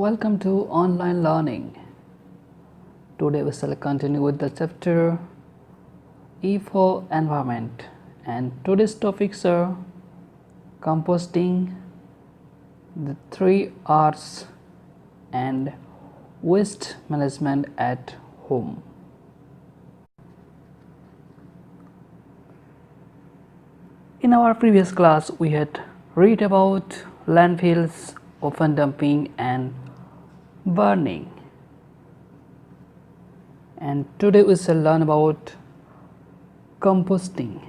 Welcome to online learning. Today we shall continue with the chapter E for environment, and today's topics are composting, the 3 R's, and waste management at home. In our previous class we had read about landfills, open dumping and burning, and today we shall learn about composting.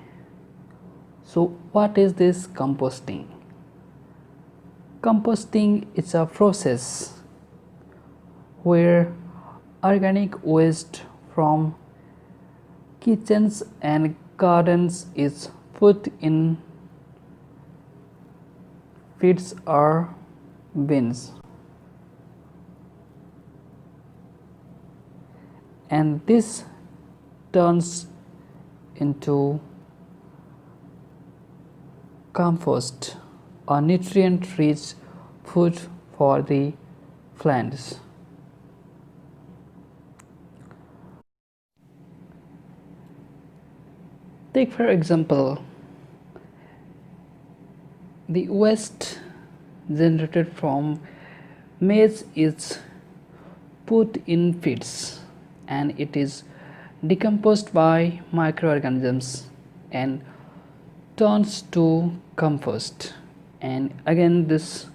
So what is this composting? Composting is a process where organic waste from kitchens and gardens is put in pits or bins, and this turns into compost, a nutrient-rich food for the plants. Take for example, the waste generated from maize is put in pits and it is decomposed by microorganisms and turns to compost, and again this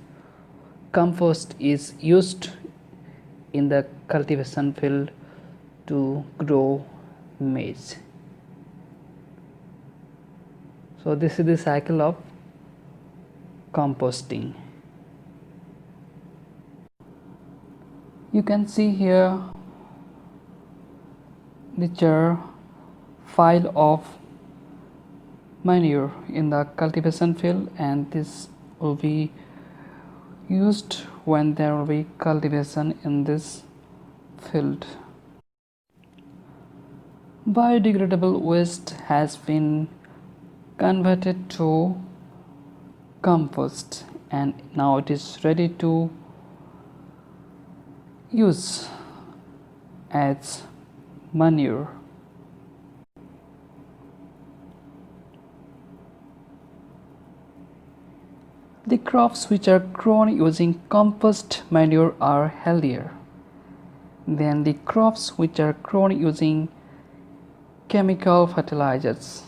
compost is used in the cultivation field to grow maize. So this is the cycle of composting. You can see here the pile of manure in the cultivation field, and this will be used when there will be cultivation in this field. Biodegradable waste has been converted to compost and now it is ready to use as manure. The crops which are grown using compost manure are healthier than the crops which are grown using chemical fertilizers.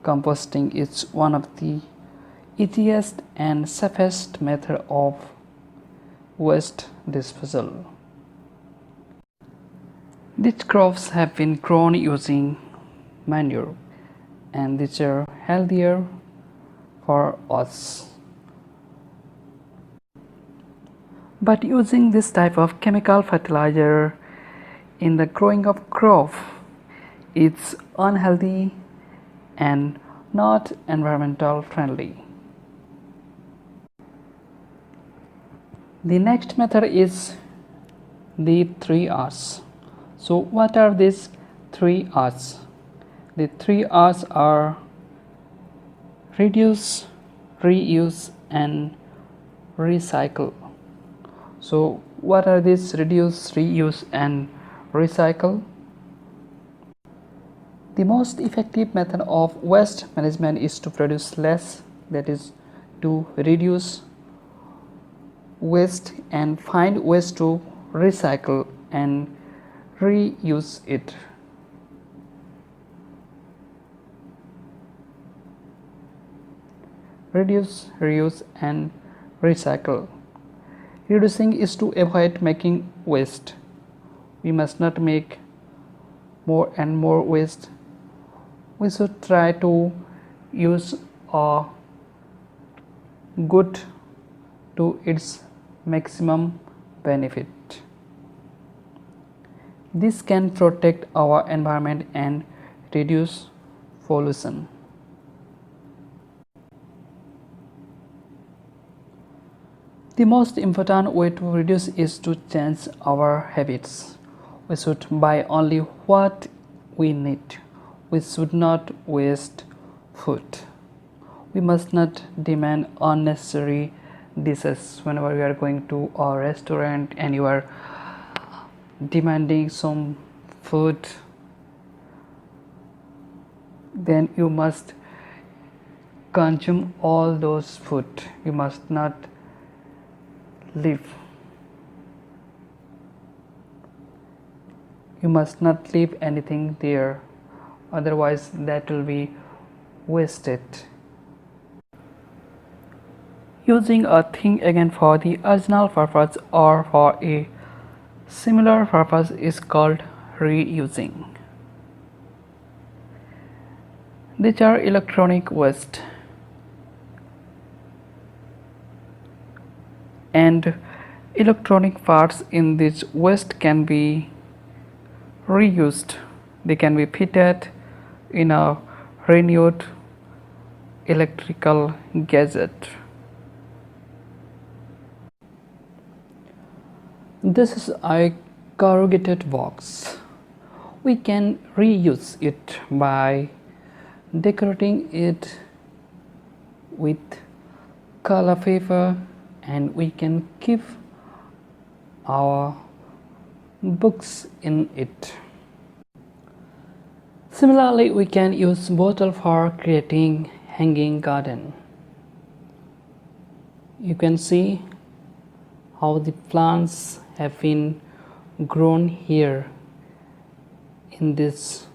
Composting is one of the easiest and safest method of waste disposal. These crops have been grown using manure and these are healthier for us. But using this type of chemical fertilizer in the growing of crop, it's unhealthy and not environmental friendly. The next method is the 3R's. So what are these 3R's? The 3R's are reduce, reuse and recycle. So what are these reduce, reuse and recycle? The most effective method of waste management is to produce less, that is to reduce waste and find ways to recycle and reuse it. Reduce, reuse and recycle. Reducing is to avoid making waste. We must not make more and more waste. We should try to use a good to its maximum benefit. This can protect our environment and reduce pollution. The most important way to reduce is to change our habits. We should buy only what we need. We should not waste food. We must not demand unnecessary dishes. Whenever you are going to a restaurant and you are demanding some food, then you must consume all those food. You must not leave. You must not leave anything there, otherwise that will be wasted. Using a thing again for the original purpose or for a similar purpose is called reusing. These are electronic waste, and electronic parts in this waste can be reused. They can be fitted in a renewed electrical gadget. This is a corrugated box. We can reuse it by decorating it with color paper, and we can keep our books in it. Similarly, we can use bottle for creating hanging garden. You can see how the plants have been grown here in this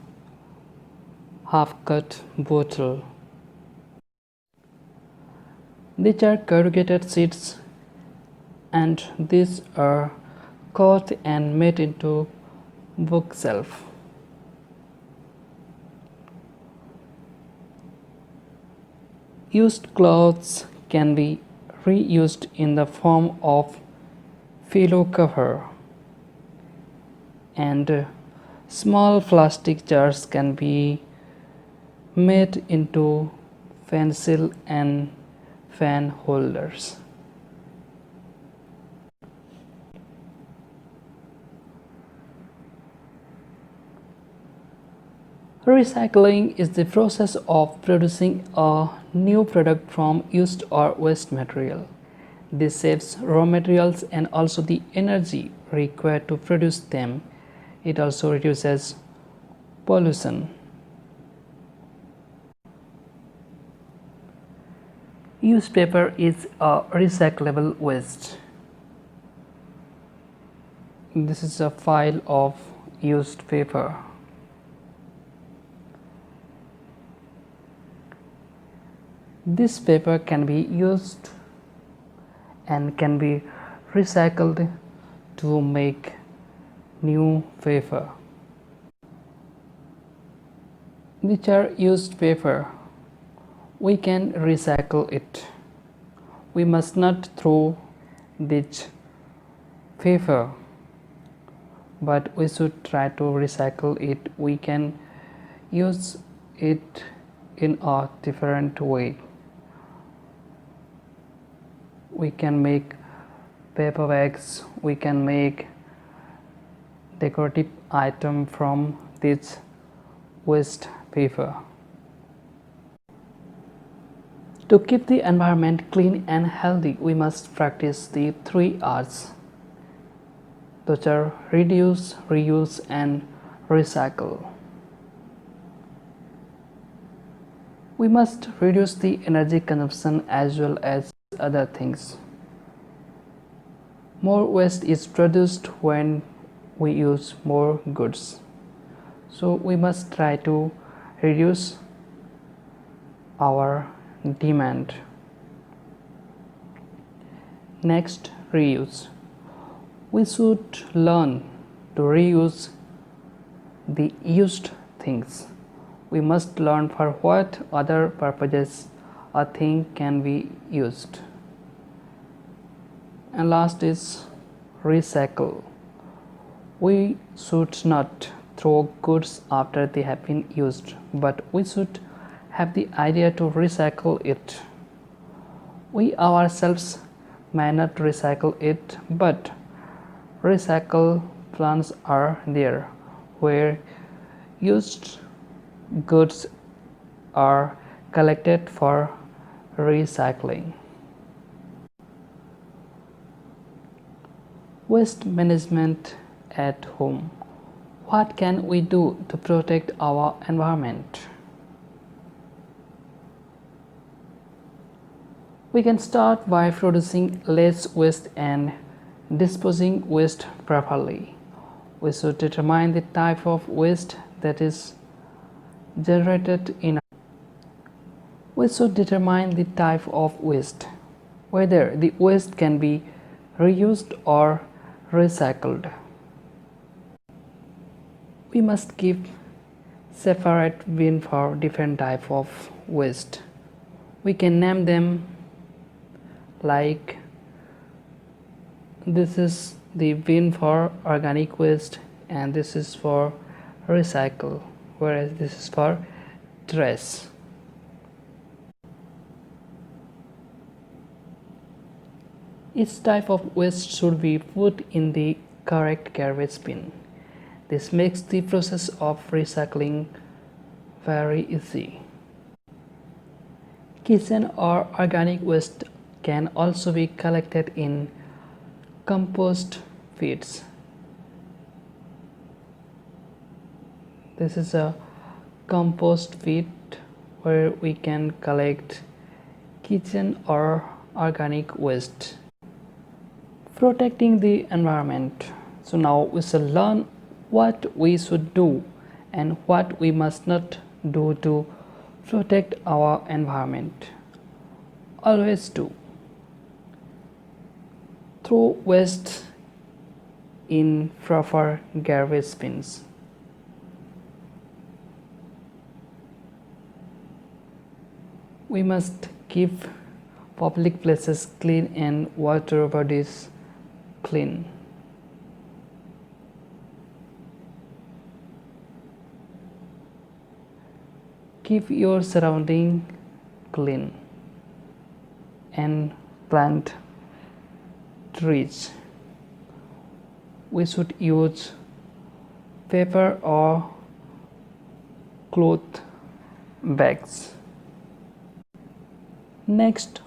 half-cut bottle. These are corrugated sheets, and these are cut and made into bookshelf. Used clothes can be reused in the form of pillow cover, and small plastic jars can be made into pencil and fan holders. Recycling is the process of producing a new product from used or waste material. This saves raw materials and also the energy required to produce them. It also reduces pollution. Used paper is a recyclable waste. This is a file of used paper. This paper can be used and can be recycled to make new paper. These are used paper. We can recycle it. We must not throw this paper, but we should try to recycle it. We can use it in a different way. We can make paper bags, we can make decorative item from this waste paper. To keep the environment clean and healthy, we must practice the 3 R's. Those are reduce, reuse, and recycle. We must reduce the energy consumption as well as other things. More waste is produced when we use more goods. So we must try to reduce our demand. Next, reuse. We should learn to reuse the used things. We must learn for what other purposes a thing can be used. And last is recycle. We should not throw goods after they have been used, but we should have the idea to recycle it. We ourselves may not recycle it, but recycle plants are there where used goods are collected for recycling. Waste management at home. What can we do to protect our environment? We can start by producing less waste and disposing waste properly. We should determine the type of waste that is generated in. We should determine the type of waste, whether the waste can be reused or recycled. We must keep separate bin for different type of waste. We can name them like this is the bin for organic waste and this is for recycle, whereas this is for trash. Each type of waste should be put in the correct garbage bin. This makes the process of recycling very easy. Kitchen or organic waste can also be collected in compost feeds. This is a compost feed where we can collect kitchen or organic waste. Protecting the environment. So now we shall learn what we should do and what we must not do to protect our environment. Always do. Throw waste in proper garbage bins. We must keep public places clean and water bodies clean. Keep your surrounding clean and plant trees. We should use paper or cloth bags. Next,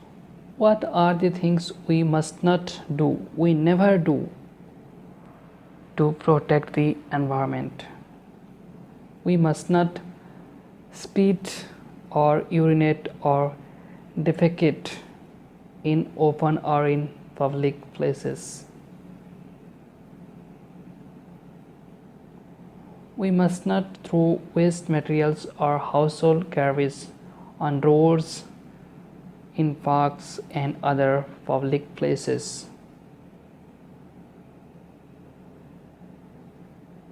what are the things we must not do, we never do to protect the environment? We must not spit or urinate or defecate in open or in public places. We must not throw waste materials or household garbage on roads, in parks and other public places.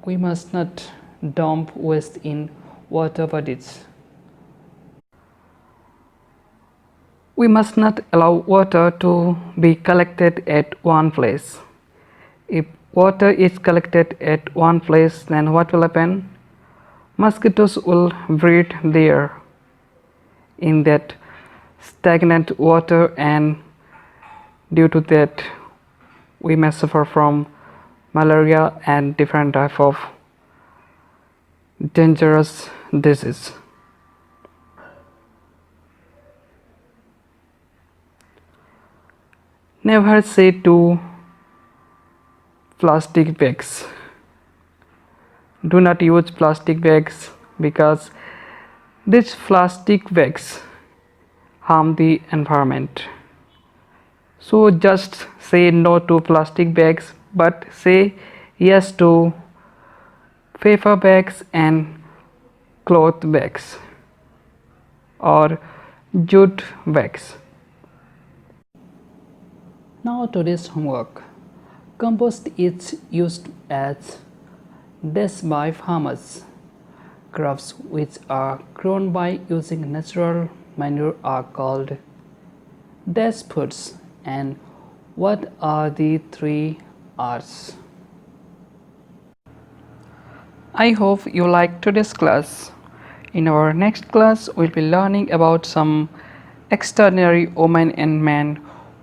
We must not dump waste in water bodies. We must not allow water to be collected at one place. If water is collected at one place, then what will happen? Mosquitoes will breed there in that stagnant water, and due to that we may suffer from malaria and different type of dangerous disease. Never say to plastic bags, do not use plastic bags, because these plastic bags harm the environment. So just say no to plastic bags, but say yes to paper bags and cloth bags or jute bags. Now today's homework. Compost is used as dash by farmers. Crops which are grown by using natural manure are called dash foods. And what are the 3 R's? I hope you liked today's class. In our next class, we'll be learning about some extraordinary women and men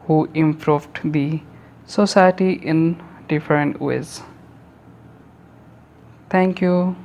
who improved the society in different ways. Thank you.